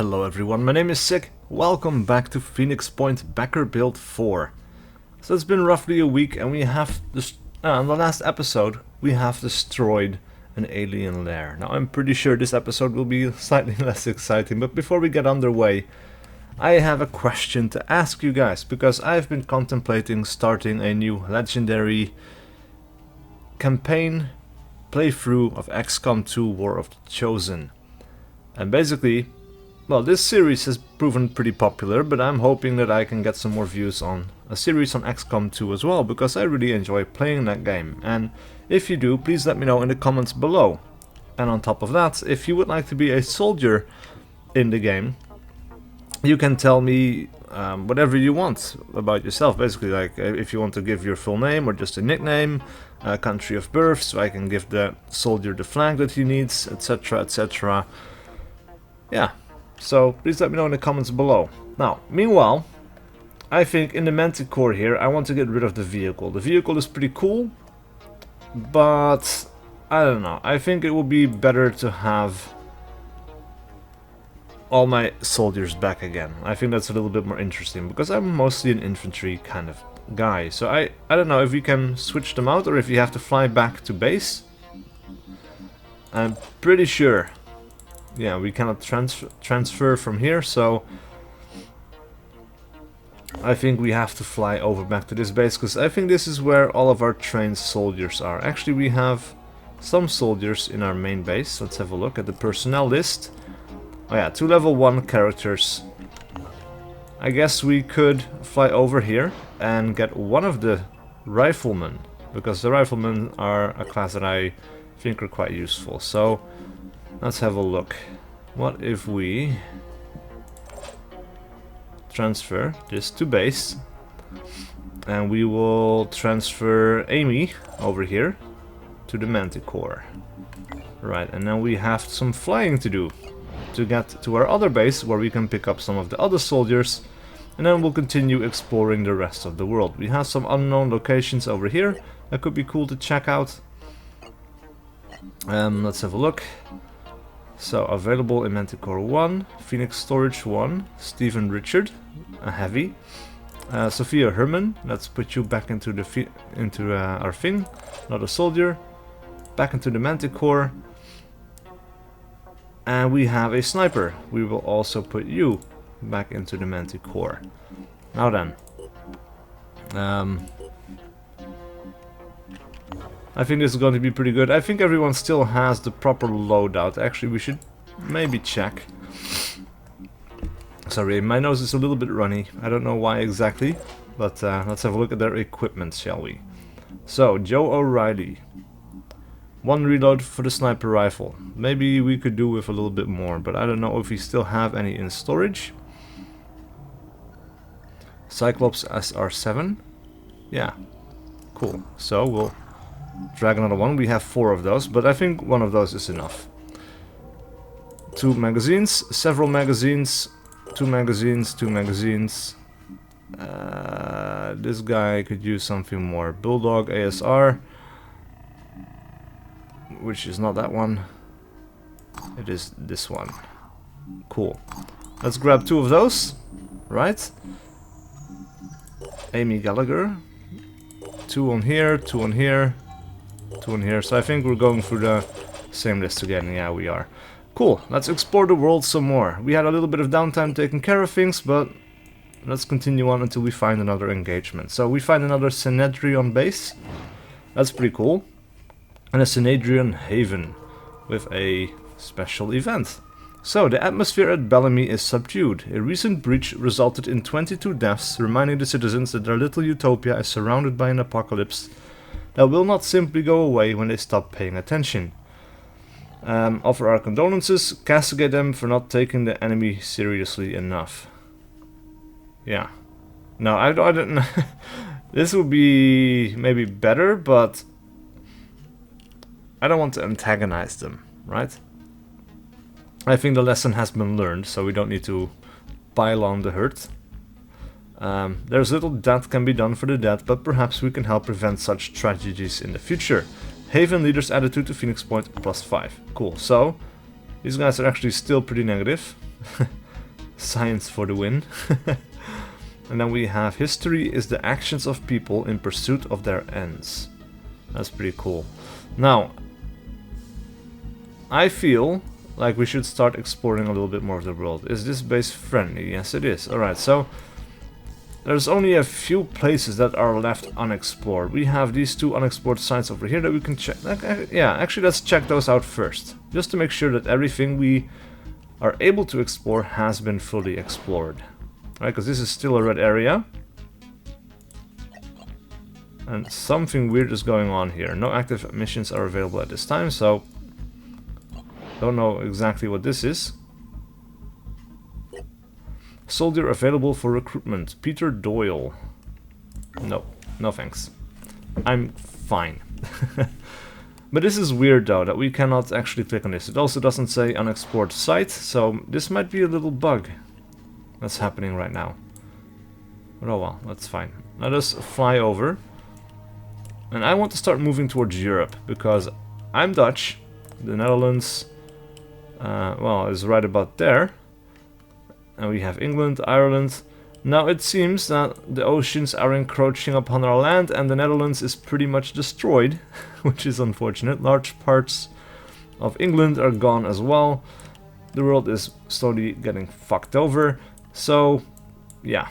Hello everyone, my name is SiC. Welcome back to Phoenix Point Backer Build 4. So it's been roughly a week and we have, in the last episode, we have destroyed an alien lair. Now I'm pretty sure this episode will be slightly less exciting, but before we get underway, I have a question to ask you guys, because I've been contemplating starting a new legendary campaign playthrough of XCOM 2 War of the Chosen. And basically, well, this series has proven pretty popular, but I'm hoping that I can get some more views on a series on XCOM 2 as well, because I really enjoy playing that game. And if you do, please let me know in the comments below. And on top of that, if you would like to be a soldier in the game, you can tell me whatever you want about yourself. Basically, like if you want to give your full name or just a nickname, country of birth, so I can give the soldier the flag that he needs, etc, etc. Yeah. So please let me know in the comments below. Now, meanwhile, I think in the Manticore here, I want to get rid of the vehicle. The vehicle is pretty cool, but I don't know. I think it would be better to have all my soldiers back again. I think that's a little bit more interesting, because I'm mostly an infantry kind of guy. So I don't know if we can switch them out or if you have to fly back to base. I'm pretty sure. Yeah, we cannot transfer from here, so I think we have to fly over back to this base, because I think this is where all of our trained soldiers are. Actually, we have some soldiers in our main base. Let's have a look at the personnel list. Oh yeah, 2 level 1 characters. I guess we could fly over here and get one of the riflemen, because the riflemen are a class that I think are quite useful. So let's have a look. What if we transfer this to base, and we will transfer Amy over here to the Manticore. Right, and then we have some flying to do to get to our other base, where we can pick up some of the other soldiers, and then we'll continue exploring the rest of the world. We have some unknown locations over here that could be cool to check out. Let's have a look. So, available in Manticore 1, Phoenix Storage 1, Stephen Richard, a heavy, Sophia Herman, let's put you back into the our thing, not a soldier, back into the Manticore, and we have a sniper. We will also put you back into the Manticore. Now then, I think this is going to be pretty good. I think everyone still has the proper loadout. Actually, we should maybe check. Sorry, my nose is a little bit runny. I don't know why exactly, but let's have a look at their equipment, shall we? So, Joe O'Reilly. 1 reload for the sniper rifle. Maybe we could do with a little bit more, but I don't know if we still have any in storage. Cyclops SR7. Yeah, cool. So, we'll drag another one. We have 4 of those, but I think one of those is enough. 2 magazines, several magazines, 2 magazines, 2 magazines. This guy could use something more. Bulldog ASR, which is not that one. It is this one. Cool. Let's grab 2 of those. Right. Amy Gallagher. 2 on here, 2 on here. 2 in here, so I think we're going through the same list again. Yeah, we are. Cool, let's explore the world some more. We had a little bit of downtime taking care of things, but let's continue on until we find another engagement. So we find another Synedrion base. That's pretty cool. And a Synedrion Haven with a special event. So, the atmosphere at Bellamy is subdued. A recent breach resulted in 22 deaths, reminding the citizens that their little utopia is surrounded by an apocalypse that will not simply go away when they stop paying attention. Offer our condolences, castigate them for not taking the enemy seriously enough. Yeah. No, I don't know. This would be maybe better, but I don't want to antagonize them, right? I think the lesson has been learned, so we don't need to pile on the hurt. There's little that can be done for the dead, but perhaps we can help prevent such tragedies in the future. Haven Leader's attitude to Phoenix Point +5. Cool, so these guys are actually still pretty negative. Science for the win. And then we have history is the actions of people in pursuit of their ends. That's pretty cool. Now, I feel like we should start exploring a little bit more of the world. Is this base friendly? Yes, it is. Alright, so there's only a few places that are left unexplored. We have these two unexplored sites over here that we can check. Yeah, actually let's check those out first. Just to make sure that everything we are able to explore has been fully explored. Right, because this is still a red area. And something weird is going on here. No active missions are available at this time, so don't know exactly what this is. Soldier available for recruitment. Peter Doyle. No, no thanks. I'm fine. But this is weird though, that we cannot actually click on this. It also doesn't say unexplored site, so this might be a little bug that's happening right now. But oh well, that's fine. Let us fly over. And I want to start moving towards Europe, because I'm Dutch. The Netherlands, well, is right about there. And we have England, Ireland. Now it seems that the oceans are encroaching upon our land and the Netherlands is pretty much destroyed, which is unfortunate. Large parts of England are gone as well. The world is slowly getting fucked over. So, yeah.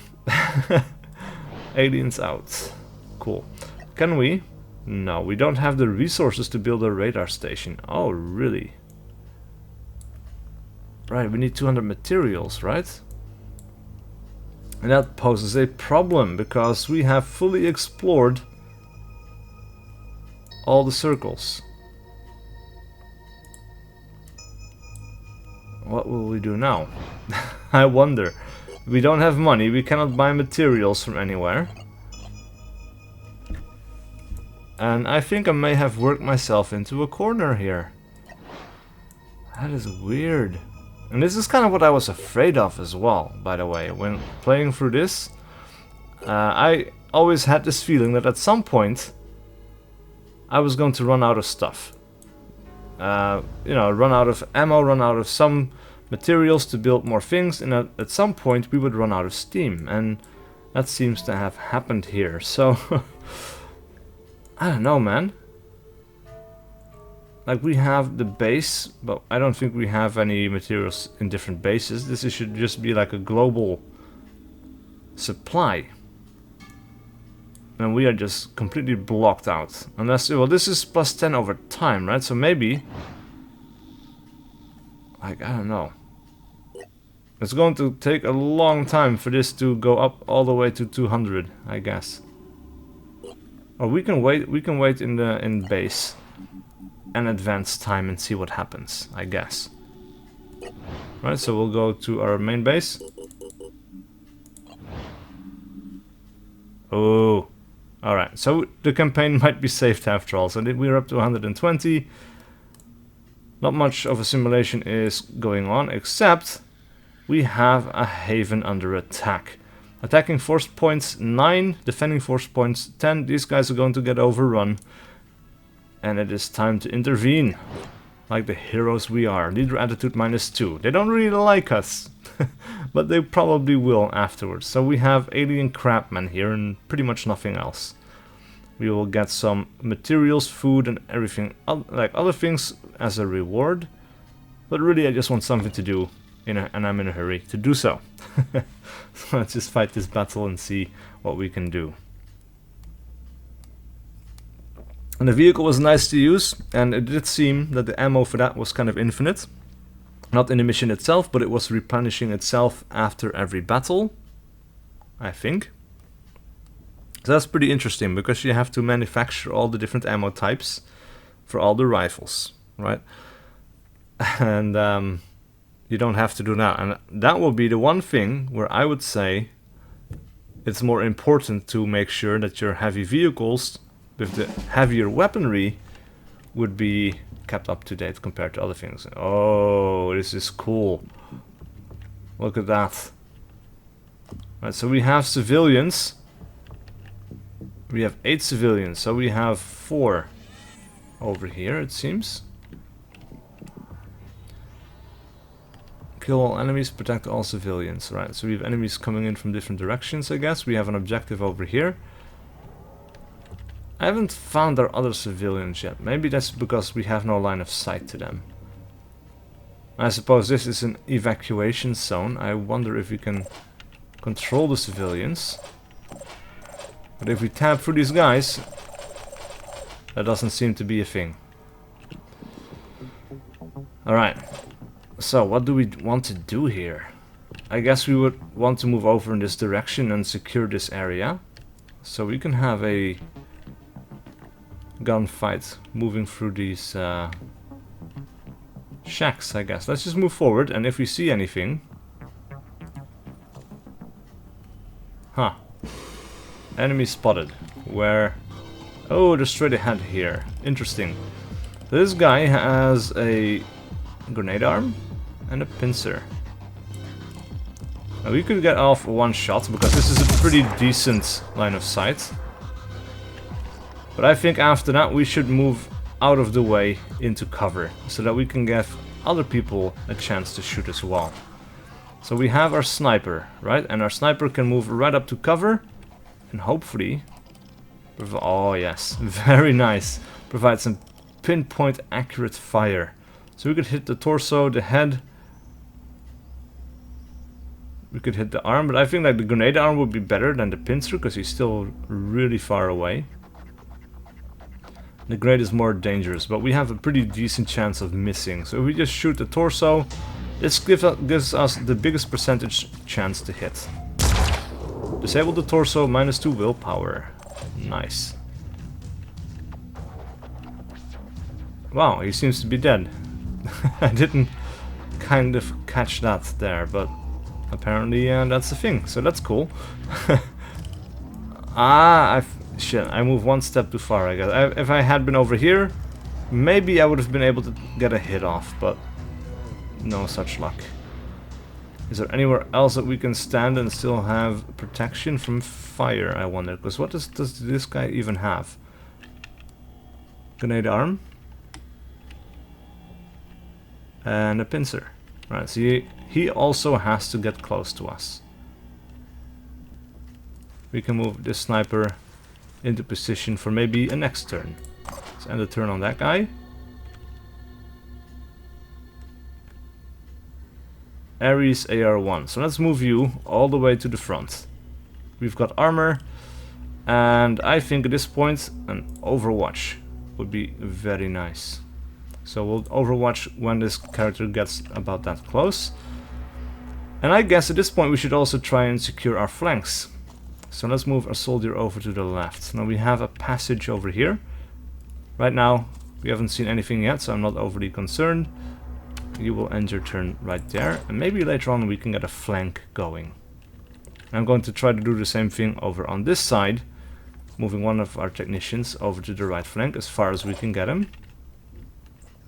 Aliens out. Cool. Can we? No, we don't have the resources to build a radar station. Oh, really? Right, we need 200 materials, right? And that poses a problem, because we have fully explored all the circles. What will we do now? I wonder. We don't have money, we cannot buy materials from anywhere. And I think I may have worked myself into a corner here. That is weird. And this is kind of what I was afraid of as well, by the way. When playing through this, I always had this feeling that at some point I was going to run out of stuff. You know, run out of ammo, run out of some materials to build more things, and at some point we would run out of steam. And that seems to have happened here, so... I don't know, man. Like, we have the base, but I don't think we have any materials in different bases. This should just be like a global supply. And we are just completely blocked out. Unless, well, this is plus 10 over time, right? So maybe... Like, I don't know. It's going to take a long time for this to go up all the way to 200, I guess. Or we can wait in base and advance time and see what happens, I guess. Right, so we'll go to our main base. Oh, alright, so the campaign might be saved after all. So we're up to 120. Not much of a simulation is going on, except we have a haven under attack. Attacking force points 9, defending force points 10. These guys are going to get overrun. And it is time to intervene. Like the heroes we are. Leader attitude -2. They don't really like us. But they probably will afterwards. So we have alien crabmen here and pretty much nothing else. We will get some materials, food and everything, like other things as a reward. But really I just want something to do. And I'm in a hurry to do so. So let's just fight this battle and see what we can do. And the vehicle was nice to use, and it did seem that the ammo for that was kind of infinite. Not in the mission itself, but it was replenishing itself after every battle, I think. So that's pretty interesting, because you have to manufacture all the different ammo types for all the rifles, right? And you don't have to do that. And that will be the one thing where I would say it's more important to make sure that your heavy vehicles with the heavier weaponry would be kept up to date compared to other things. Oh, this is cool. Look at that. Right, so we have civilians. We have 8 civilians, so we have 4 over here, it seems. kill all enemies, protect all civilians. Right, so we have enemies coming in from different directions, I guess. We have an objective over here. I haven't found our other civilians yet. Maybe that's because we have no line of sight to them. I suppose this is an evacuation zone. I wonder if we can control the civilians. But if we tap through these guys, that doesn't seem to be a thing. Alright. So, what do we want to do here? I guess we would want to move over in this direction and secure this area. So we can have a gunfight moving through these shacks, I guess. Let's just move forward, and if we see anything... Huh. Enemy spotted. Where? Oh, they're straight ahead here. Interesting. This guy has a grenade arm and a pincer. Now we could get off one shot, because this is a pretty decent line of sight. But I think after that we should move out of the way into cover, so that we can give other people a chance to shoot as well. So we have our sniper, right? And our sniper can move right up to cover, and hopefully... Oh yes, very nice. Provide some pinpoint accurate fire. So we could hit the torso, the head. We could hit the arm, but I think like the grenade arm would be better than the pincer, because he's still really far away. The grenade is more dangerous, but we have a pretty decent chance of missing. So if we just shoot the torso, this gives us the biggest percentage chance to hit. Disable the torso, -2 willpower. Nice. Wow, he seems to be dead. I didn't kind of catch that there, but apparently that's the thing, so that's cool. Shit, I moved one step too far, I guess. If I had been over here, maybe I would have been able to get a hit off, but no such luck. Is there anywhere else that we can stand and still have protection from fire, I wonder? Because what does this guy even have? Grenade arm. And a pincer. Right, so he also has to get close to us. We can move this sniper into position for maybe a next turn. Let's end the turn on that guy. Ares AR1. So let's move you all the way to the front. We've got armor, and I think at this point an overwatch would be very nice. So we'll overwatch when this character gets about that close. And I guess at this point we should also try and secure our flanks. So let's move our soldier over to the left. Now we have a passage over here. Right now we haven't seen anything yet, so I'm not overly concerned. You will end your turn right there, and maybe later on we can get a flank going. I'm going to try to do the same thing over on this side, moving one of our technicians over to the right flank as far as we can get him.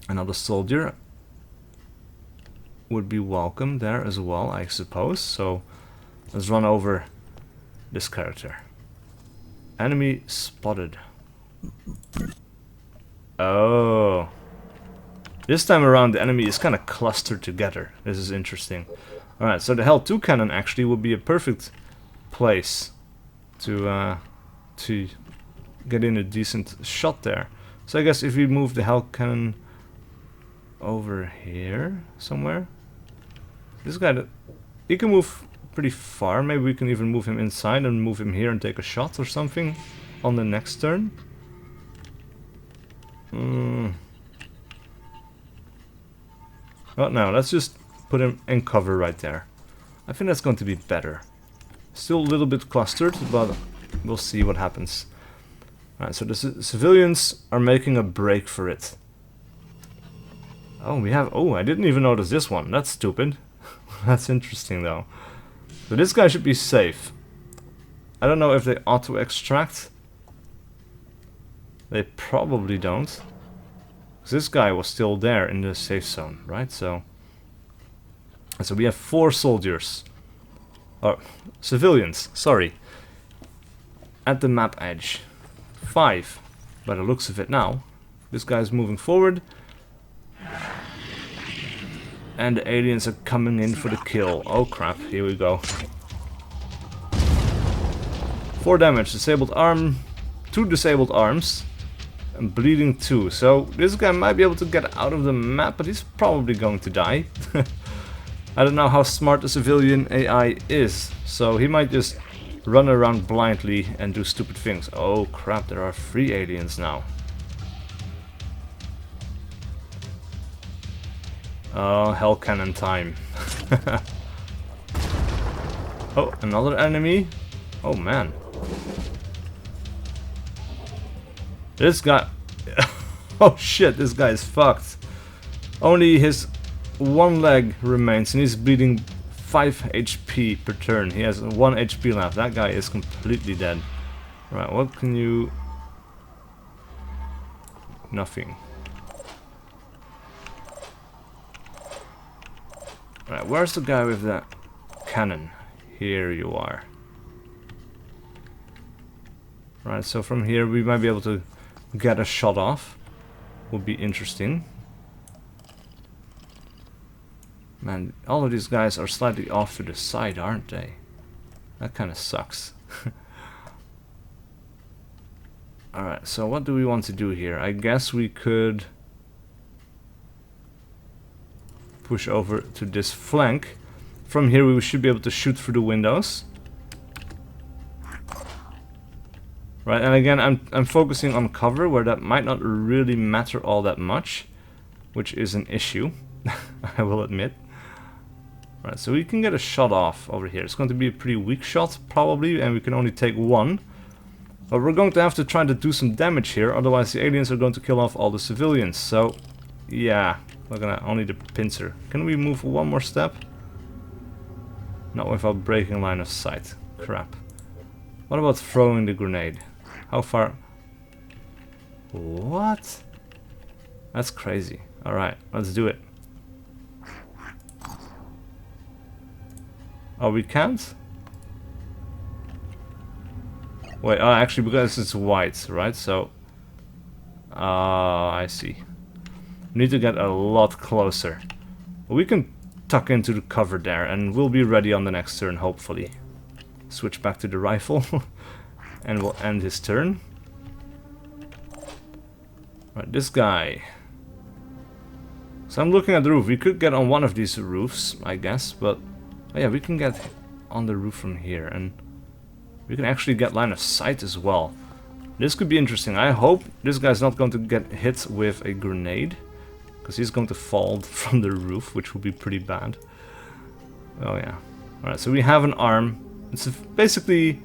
Another soldier would be welcome there as well, I suppose. So let's run over this character. Enemy spotted. Oh. This time around the enemy is kind of clustered together. This is interesting. Alright, so the Hell 2 cannon actually would be a perfect place to get in a decent shot there. So I guess if we move the Hell cannon over here somewhere. This guy, he can move pretty far. Maybe we can even move him inside and move him here and take a shot or something on the next turn. Well, no, let's just put him in cover right there. I think that's going to be better. Still a little bit clustered, but we'll see what happens. Alright, so the civilians are making a break for it. Oh, we have... Oh, I didn't even notice this one. That's stupid. That's interesting, though. So this guy should be safe. I don't know if they auto-extract. They probably don't. This guy was still there in the safe zone, right? So we have 4 soldiers, or civilians, sorry, at the map edge. 5, by the looks of it now. This guy's moving forward. And the aliens are coming in for the kill. Oh crap, here we go. 4 damage, disabled arm, 2 disabled arms, and bleeding 2. So this guy might be able to get out of the map, but he's probably going to die. I don't know how smart the civilian AI is, so he might just run around blindly and do stupid things. Oh crap, there are 3 aliens now. Oh, hell cannon time. Oh, another enemy. Oh man. This guy... Oh shit, this guy is fucked. Only his 1 leg remains and he's bleeding 5 HP per turn. He has 1 HP left. That guy is completely dead. Right, what can you... Nothing. Right, where's the guy with the cannon? Here you are. Right, so from here we might be able to get a shot off. Would be interesting. Man, all of these guys are slightly off to the side, aren't they? That kind of sucks. Alright, so what do we want to do here? I guess we could push over to this flank. From here we should be able to shoot through the windows. Right, and again I'm focusing on cover where that might not really matter all that much, which is an issue, I will admit. Right, so we can get a shot off over here. It's going to be a pretty weak shot probably, and we can only take 1. But we're going to have to try to do some damage here, otherwise the aliens are going to kill off all the civilians. So yeah, we're gonna only the pincer. Can we move 1 more step? Not without breaking line of sight. Crap. What about throwing the grenade? How far? What? That's crazy. Alright, let's do it. Oh, we can't? Wait, actually because it's white, right? So... I see. We need to get a lot closer. We can tuck into the cover there and we'll be ready on the next turn, hopefully. Switch back to the rifle and we'll end his turn. Right, this guy. So I'm looking at the roof. We could get on one of these roofs, I guess, but oh yeah, we can get on the roof from here and we can actually get line of sight as well. This could be interesting. I hope this guy's not going to get hit with a grenade, because he's going to fall from the roof, which would be pretty bad. Oh yeah. Alright, so we have an arm. It's basically, you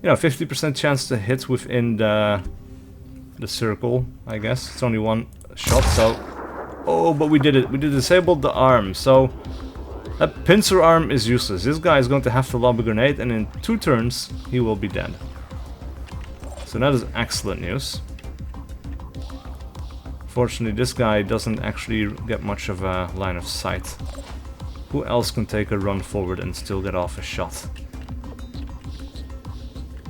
know, 50% chance to hit within the circle, I guess. It's only 1 shot, so... Oh, but we did it. We disabled the arm, so... That pincer arm is useless. This guy is going to have to lob a grenade, and in 2 turns, he will be dead. So that is excellent news. Fortunately, this guy doesn't actually get much of a line of sight. Who else can take a run forward and still get off a shot?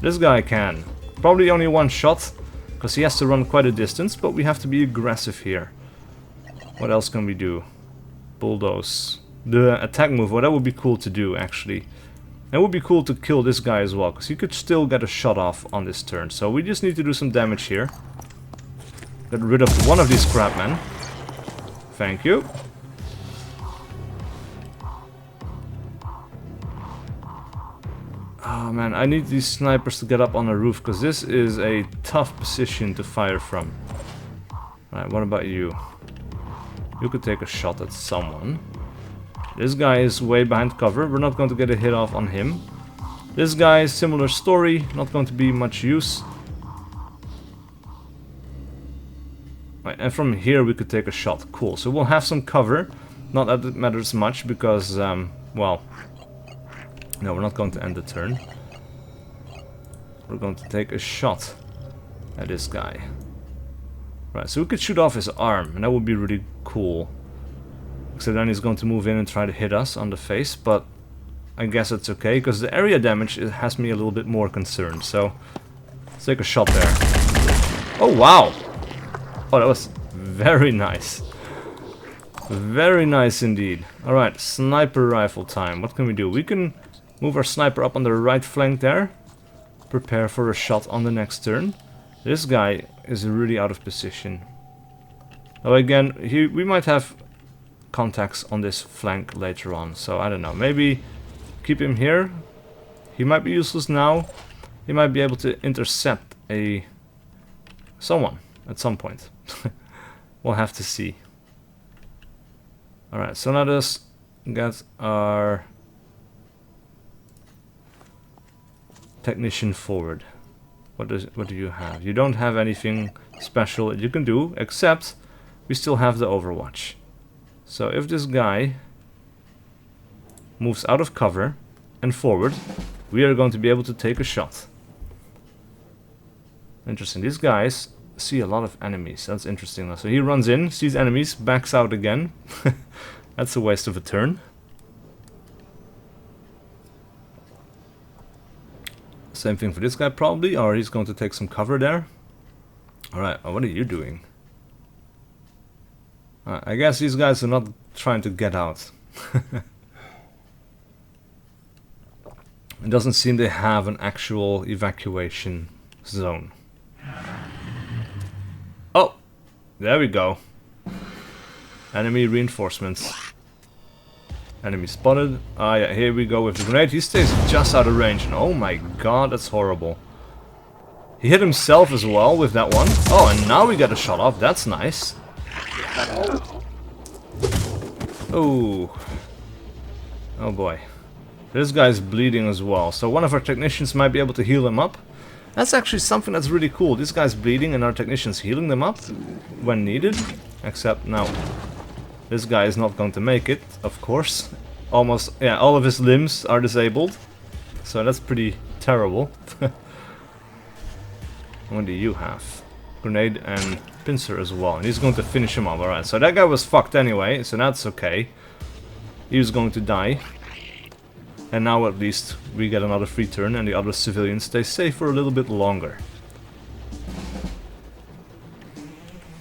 This guy can. Probably only 1 shot, because he has to run quite a distance, but we have to be aggressive here. What else can we do? Bulldoze. The attack move, well, that would be cool to do, actually. It would be cool to kill this guy as well, because he could still get a shot off on this turn. So we just need to do some damage here. Get rid of 1 of these crabmen. Thank you. Oh man, I need these snipers to get up on the roof, because this is a tough position to fire from. Right, what about you? You could take a shot at someone. This guy is way behind cover. We're not going to get a hit off on him. This guy, similar story. Not going to be much use. Right, and from here we could take a shot. Cool. So we'll have some cover. Not that it matters much because, well... No, we're not going to end the turn. We're going to take a shot at this guy. Right, so we could shoot off his arm, and that would be really cool. Except then he's going to move in and try to hit us on the face, but I guess it's okay, because the area damage has me a little bit more concerned. So, let's take a shot there. Oh, wow! Oh, that was very nice. Very nice indeed. Alright, sniper rifle time. What can we do? We can move our sniper up on the right flank there. Prepare for a shot on the next turn. This guy is really out of position. Oh, again, we might have contacts on this flank later on. So, I don't know. Maybe keep him here. He might be useless now. He might be able to intercept someone at some point. We'll have to see. Alright, so let us get our technician forward. What do you have? You don't have anything special that you can do, except we still have the overwatch. So if this guy moves out of cover and forward, we are going to be able to take a shot. Interesting. These guys see a lot of enemies. That's interesting. So he runs in, sees enemies, backs out again. That's a waste of a turn. Same thing for this guy probably, or he's going to take some cover there. Alright, what are you doing? I guess these guys are not trying to get out. It doesn't seem they have an actual evacuation zone. Oh! There we go. Enemy reinforcements. Enemy spotted. Ah yeah, here we go with the grenade. He stays just out of range. And oh my god, that's horrible. He hit himself as well with that one. Oh, and now we got a shot off. That's nice. Oh. Oh boy. This guy's bleeding as well. So one of our technicians might be able to heal him up. That's actually something that's really cool. This guy's bleeding and our technician's healing them up when needed. Except now. This guy is not going to make it, of course. Almost, yeah, all of his limbs are disabled. So that's pretty terrible. What do you have? Grenade and pincer as well. And he's going to finish him off. Alright, so that guy was fucked anyway, so that's okay. He was going to die. And now at least we get another free turn and the other civilians stay safe for a little bit longer.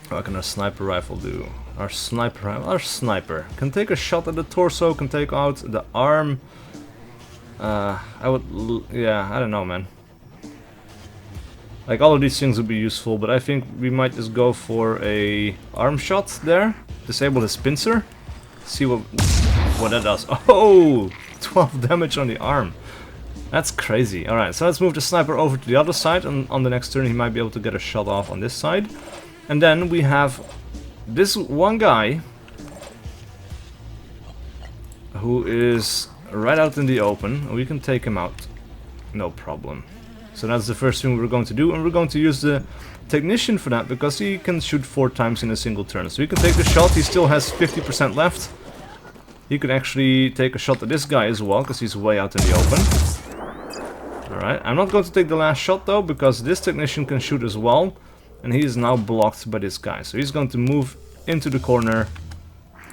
What can our sniper rifle do? Our sniper can take a shot at the torso, can take out the arm. Yeah, I don't know, man. Like, all of these things would be useful, but I think we might just go for a arm shot there. Disable his pincer. See what that does. Oh! 12 damage on the arm. That's crazy. Alright, so let's move the sniper over to the other side, and on the next turn he might be able to get a shot off on this side. And then we have this one guy who is right out in the open. We can take him out, no problem. So that's the first thing we're going to do, and we're going to use the technician for that because he can shoot 4 times in a single turn. So he can take the shot. He still has 50% left. He could actually take a shot at this guy as well because he's way out in the open. Alright, I'm not going to take the last shot though because this technician can shoot as well. And he is now blocked by this guy. So he's going to move into the corner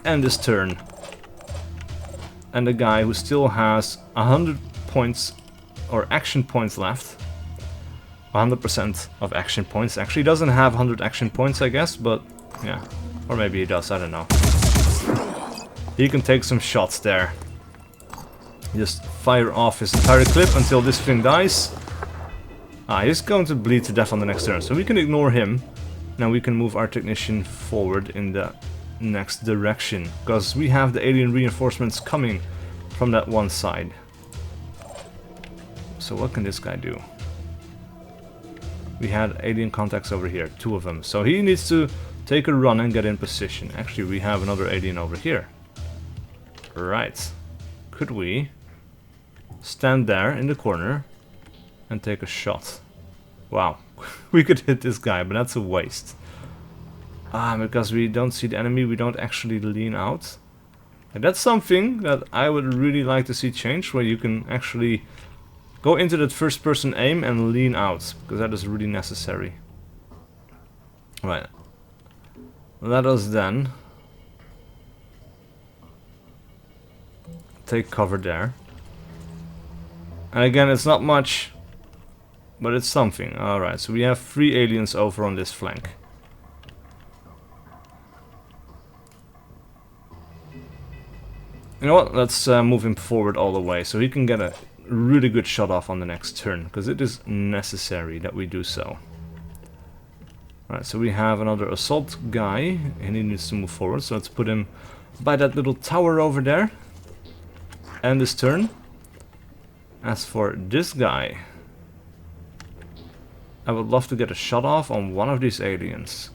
end this turn. And the guy who still has 100 points or action points left. 100% of action points. Actually, he doesn't have 100 action points, I guess, but yeah. Or maybe he does, I don't know. He can take some shots there. Just fire off his entire clip until this thing dies. He's going to bleed to death on the next turn, so we can ignore him. Now we can move our technician forward in the next direction, because we have the alien reinforcements coming from that one side. So what can this guy do? We had alien contacts over here, 2 of them. So he needs to take a run and get in position. Actually, we have another alien over here. Right. Could we stand there in the corner and take a shot? Wow. We could hit this guy, but that's a waste. Because we don't see the enemy, we don't actually lean out. And that's something that I would really like to see change, where you can actually go into that first person aim and lean out, because that is really necessary. Right. Let us then take cover there. And again, it's not much, but it's something. Alright, so we have 3 aliens over on this flank. You know what, let's move him forward all the way so he can get a really good shot off on the next turn, because it is necessary that we do so. Alright, so we have another assault guy, and he needs to move forward, so let's put him by that little tower over there. End this turn. As for this guy, I would love to get a shot off on one of these aliens.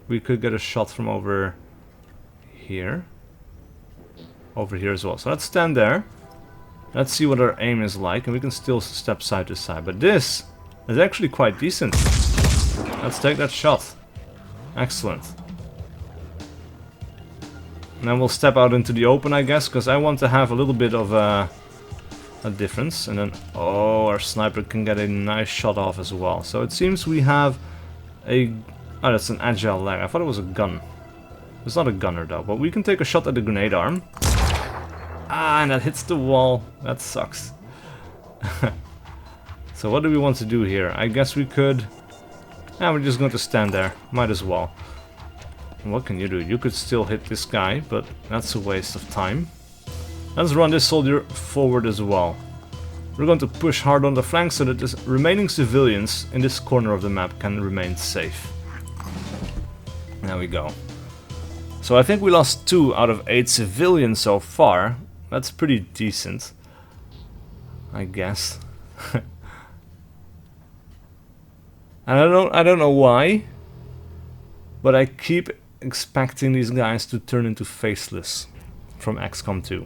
We could get a shot from over here. Over here as well. So let's stand there. Let's see what our aim is like, and we can still step side to side. But this is actually quite decent. Let's take that shot. Excellent. And then we'll step out into the open, I guess, because I want to have a little bit of a difference. And then, oh, our sniper can get a nice shot off as well. So it seems we have a... Oh, that's an agile lag. I thought it was a gun. It's not a gunner though, but we can take a shot at the grenade arm. Ah, and that hits the wall. That sucks. So what do we want to do here? I guess we could... we're just going to stand there. Might as well. And what can you do? You could still hit this guy, but that's a waste of time. Let's run this soldier forward as well. We're going to push hard on the flank so that the remaining civilians in this corner of the map can remain safe. There we go. So I think we lost 2 out of 8 civilians so far. That's pretty decent, I guess. And I don't know why, but I keep expecting these guys to turn into faceless from XCOM 2.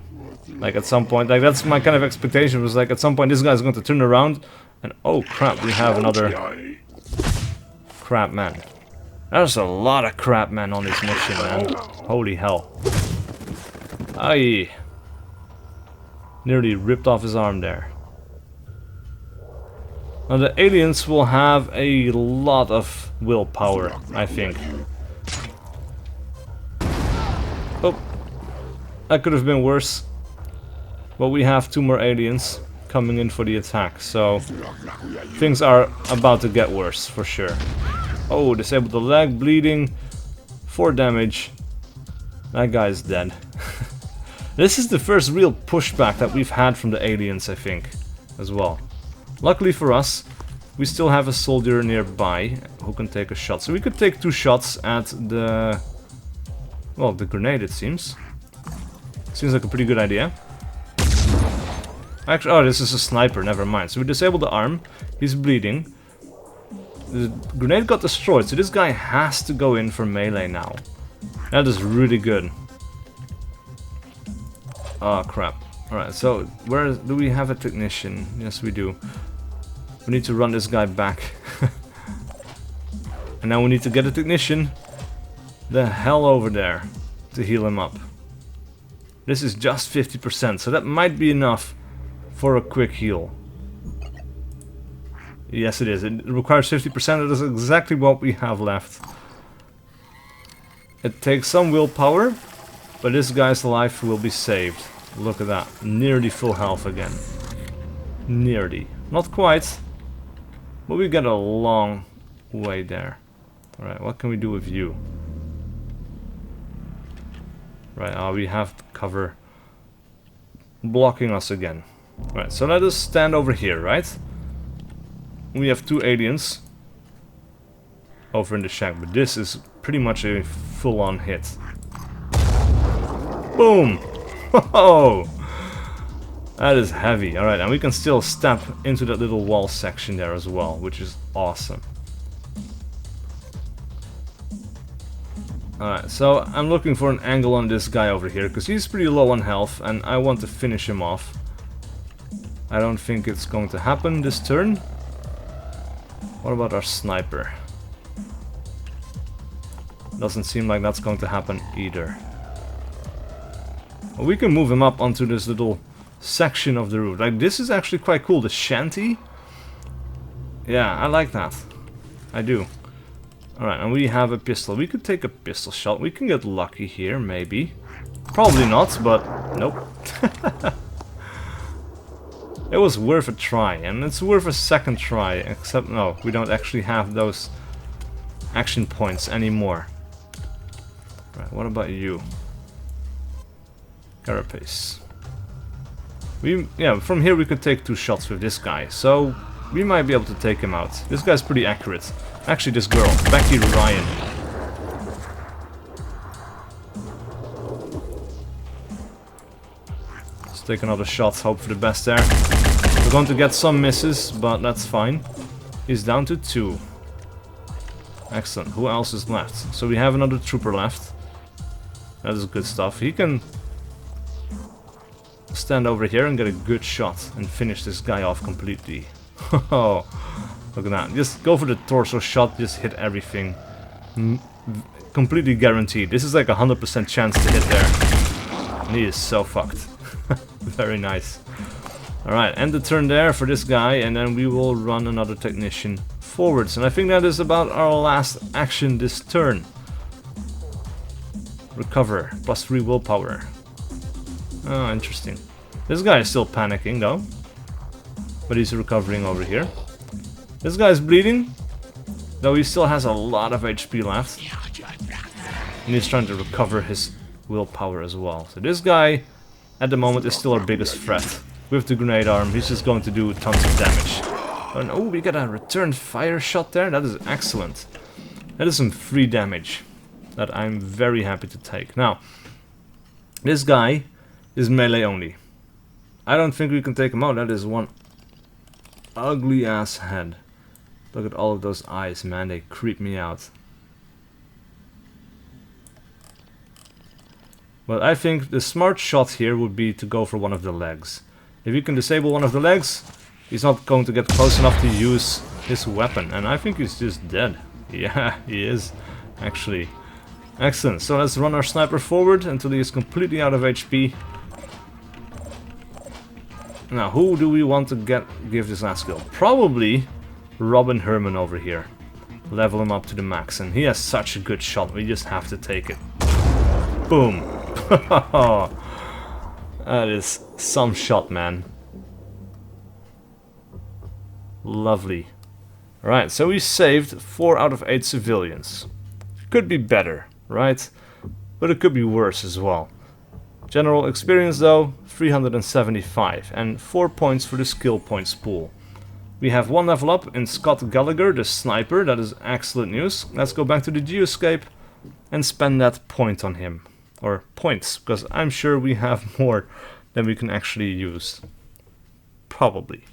Like at some point, like that's my kind of expectation, was like at some point this guy's going to turn around and oh crap, we have another crap man. There's a lot of crap man on this mission, man. Holy hell. Aye. Nearly ripped off his arm there. Now the aliens will have a lot of willpower, I think. Oh. That could have been worse. But we have 2 more aliens coming in for the attack, so things are about to get worse for sure. Oh, disabled the leg, bleeding, 4 damage. That guy's dead. This is the first real pushback that we've had from the aliens, I think, as well. Luckily for us, we still have a soldier nearby who can take a shot. So we could take 2 shots at the... well, the grenade, it seems. Seems like a pretty good idea. Actually, oh, this is a sniper, never mind. So we disabled the arm, he's bleeding. The grenade got destroyed, so this guy has to go in for melee now. That is really good. Oh crap. Alright, so where do we have a technician? Yes, we do. We need to run this guy back. And now we need to get a technician the hell over there to heal him up. This is just 50%, so that might be enough for a quick heal. Yes, it is. It requires 50%. That is exactly what we have left. It takes some willpower, but this guy's life will be saved. Look at that. Nearly full health again. Nearly. Not quite, but we get a long way there. Alright, what can we do with you? Right, we have cover blocking us again. Right, so let us stand over here, right? We have 2 aliens over in the shack, but this is pretty much a full-on hit. Boom! Whoa! That is heavy. Alright, and we can still step into that little wall section there as well, which is awesome. Alright, so I'm looking for an angle on this guy over here, because he's pretty low on health, and I want to finish him off. I don't think it's going to happen this turn. What about our sniper? Doesn't seem like that's going to happen either. Well, we can move him up onto this little section of the roof. Like, this is actually quite cool. The shanty. Yeah, I like that. I do. Alright, and we have a pistol. We could take a pistol shot. We can get lucky here, maybe. Probably not, but nope. It was worth a try, and it's worth a second try, except no, we don't actually have those action points anymore. Right, what about you? Carapace. Yeah, from here we could take 2 shots with this guy, so we might be able to take him out. This guy's pretty accurate. Actually, this girl, Becky Ryan. Let's take another shot, hope for the best there. We're going to get some misses, but that's fine. He's down to 2. Excellent. Who else is left? So we have another trooper left. That is good stuff. He can stand over here and get a good shot and finish this guy off completely. Oh, look at that. Just go for the torso shot, just hit everything. Completely guaranteed. This is like 100% chance to hit there. And he is so fucked. Very nice. Alright, end the turn there for this guy, and then we will run another technician forwards. And I think that is about our last action this turn. Recover, +3 willpower. Oh, interesting. This guy is still panicking though. But he's recovering over here. This guy is bleeding, though he still has a lot of HP left. And he's trying to recover his willpower as well. So this guy, at the moment, is still our biggest threat. With the grenade arm, he's just going to do tons of damage. And oh, we got a return fire shot there. That is excellent. That is some free damage that I'm very happy to take. Now, this guy is melee only. I don't think we can take him out. That is one ugly ass head. Look at all of those eyes, man. They creep me out. Well, I think the smart shot here would be to go for one of the legs. If you can disable one of the legs, he's not going to get close enough to use his weapon. And I think he's just dead. Yeah, he is, actually. Excellent. So let's run our sniper forward until he is completely out of HP. Now, who do we want to give this last kill? Probably Robin Herman over here. Level him up to the max. And he has such a good shot. We just have to take it. Boom. That is some shot, man. Lovely. Alright, so we saved 4 out of 8 civilians. Could be better, right? But it could be worse as well. General experience though, 375, and 4 points for the skill points pool. We have 1 level up in Scott Gallagher, the sniper. That is excellent news. Let's go back to the geoscape and spend that point on him. Or points, because I'm sure we have more than we can actually use. Probably.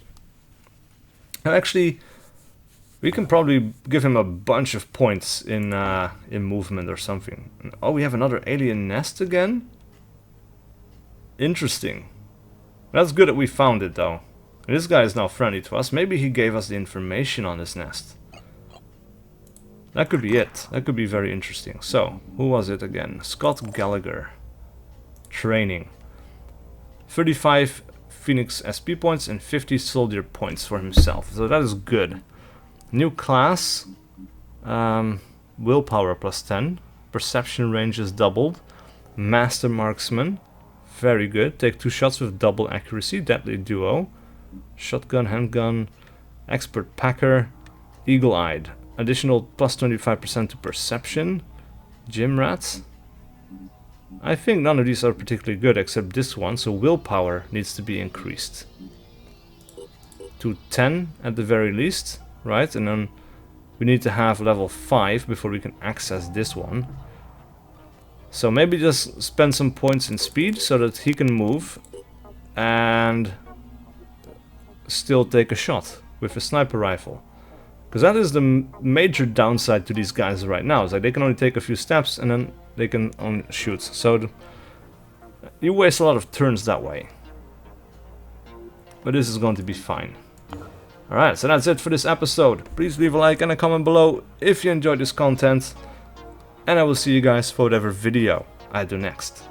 Actually, we can probably give him a bunch of points in movement or something. Oh, we have another alien nest again? Interesting. That's good that we found it though. This guy is now friendly to us. Maybe he gave us the information on this nest. That could be it. That could be very interesting. So, who was it again? Scott Gallagher. Training. 35 Phoenix SP points and 50 soldier points for himself. So that is good. New class. Willpower +10. Perception range is doubled. Master Marksman. Very good. Take 2 shots with double accuracy. Deadly duo. Shotgun, handgun. Expert packer. Eagle-eyed. Additional +25% to perception. Gym rats. I think none of these are particularly good except this one, so willpower needs to be increased. To 10 at the very least, right? And then we need to have level 5 before we can access this one. So maybe just spend some points in speed so that he can move and still take a shot with a sniper rifle. Because that is the major downside to these guys right now. It's like they can only take a few steps and then they can only shoot. So you waste a lot of turns that way. But this is going to be fine. Alright, so that's it for this episode. Please leave a like and a comment below if you enjoyed this content. And I will see you guys for whatever video I do next.